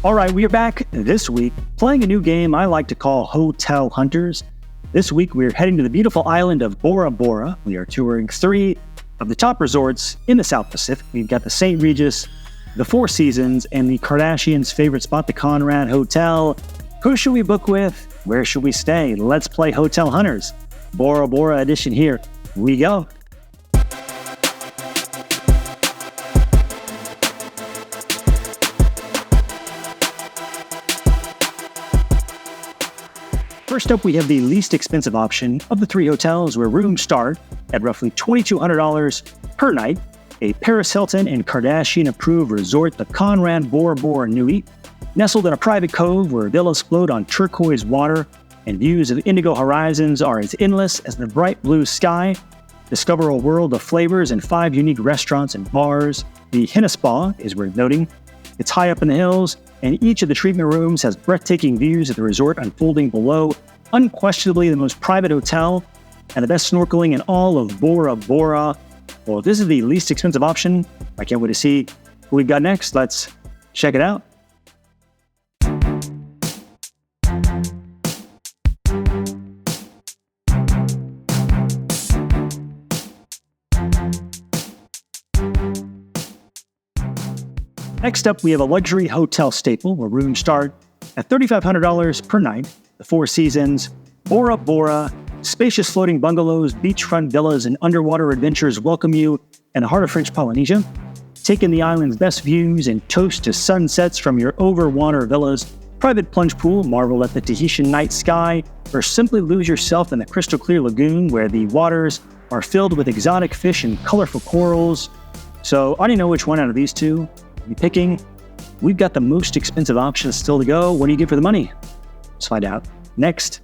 All right, we are back this week playing a new game I like to call Hotel Hunters. This week, we're heading to the beautiful island of Bora Bora. We are touring 3 of the top resorts in the South Pacific. We've got the St Regis, the Four Seasons, and the Kardashians' favorite spot, the Conrad Hotel. Who should we book with? Where should we stay? Let's play Hotel Hunters. Bora Bora edition here. We go. First up, we have the least expensive option of the 3 hotels, where rooms start at roughly $2,200 per night. A Paris Hilton and Kardashian-approved resort, the Conrad Bora Bora Nui, nestled in a private cove where villas float on turquoise water and views of indigo horizons are as endless as the bright blue sky. Discover a world of flavors and 5 unique restaurants and bars. The Henna Spa is worth noting. It's high up in the hills, and each of the treatment rooms has breathtaking views of the resort unfolding below. Unquestionably the most private hotel and the best snorkeling in all of Bora Bora. Well, if this is the least expensive option, I can't wait to see what we've got next. Let's check it out. Next up, we have a luxury hotel staple where rooms start at $3,500 per night. The Four Seasons, Bora Bora, spacious floating bungalows, beachfront villas, and underwater adventures welcome you in the heart of French Polynesia. Take in the island's best views and toast to sunsets from your overwater villas. Private plunge pool, marvel at the Tahitian night sky, or simply lose yourself in the crystal clear lagoon where the waters are filled with exotic fish and colorful corals. So I don't know which one out of these two you're picking. We've got the most expensive options still to go. What do you get for the money? Let's find out next.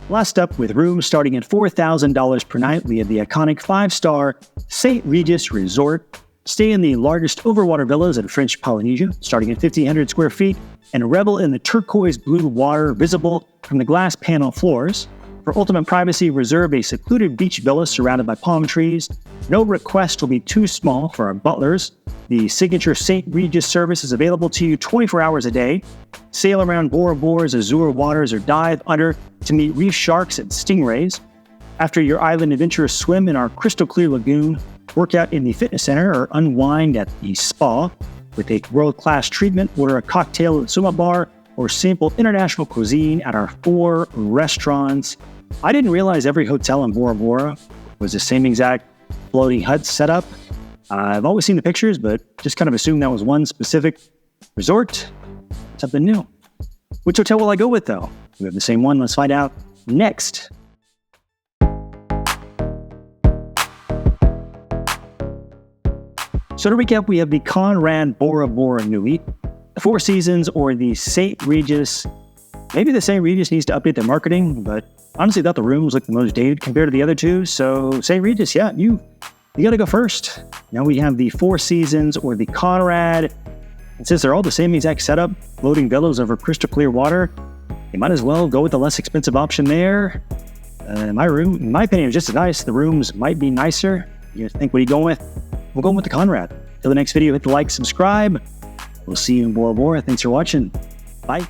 Last up, with rooms starting at $4,000 per night, we have the iconic 5-star St Regis Resort. Stay in the largest overwater villas in French Polynesia, starting at 1,500 square feet, and revel in the turquoise blue water visible from the glass panel floors. For ultimate privacy, reserve a secluded beach villa surrounded by palm trees. No request will be too small for our butlers. The signature St. Regis service is available to you 24 hours a day. Sail around Bora Bora's azure waters or dive under to meet reef sharks and stingrays. After your island adventure, swim in our crystal clear lagoon, work out in the fitness center, or unwind at the spa. With a world-class treatment, order a cocktail at the summit bar, or sample international cuisine at our 4 restaurants. I didn't realize every hotel in Bora Bora was the same exact floating hut setup. I've always seen the pictures, but just kind of assumed that was one specific resort. Something new. Which hotel will I go with, though? We have the same one. Let's find out next. So to recap, we have the Conrad Bora Bora Nui, the Four Seasons, or the St. Regis. Maybe the St. Regis needs to update their marketing, but honestly, I thought the rooms looked the most dated compared to the other two. So St. Regis, yeah, you got to go first. Now we have the Four Seasons or the Conrad. And since they're all the same exact setup, floating villas over crystal clear water, you might as well go with the less expensive option there. My room, in my opinion, is just as nice. The rooms might be nicer. You think, what are you going with? We're going with the Conrad. Till the next video, hit the like, subscribe. We'll see you in Bora Bora. Thanks for watching. Bye.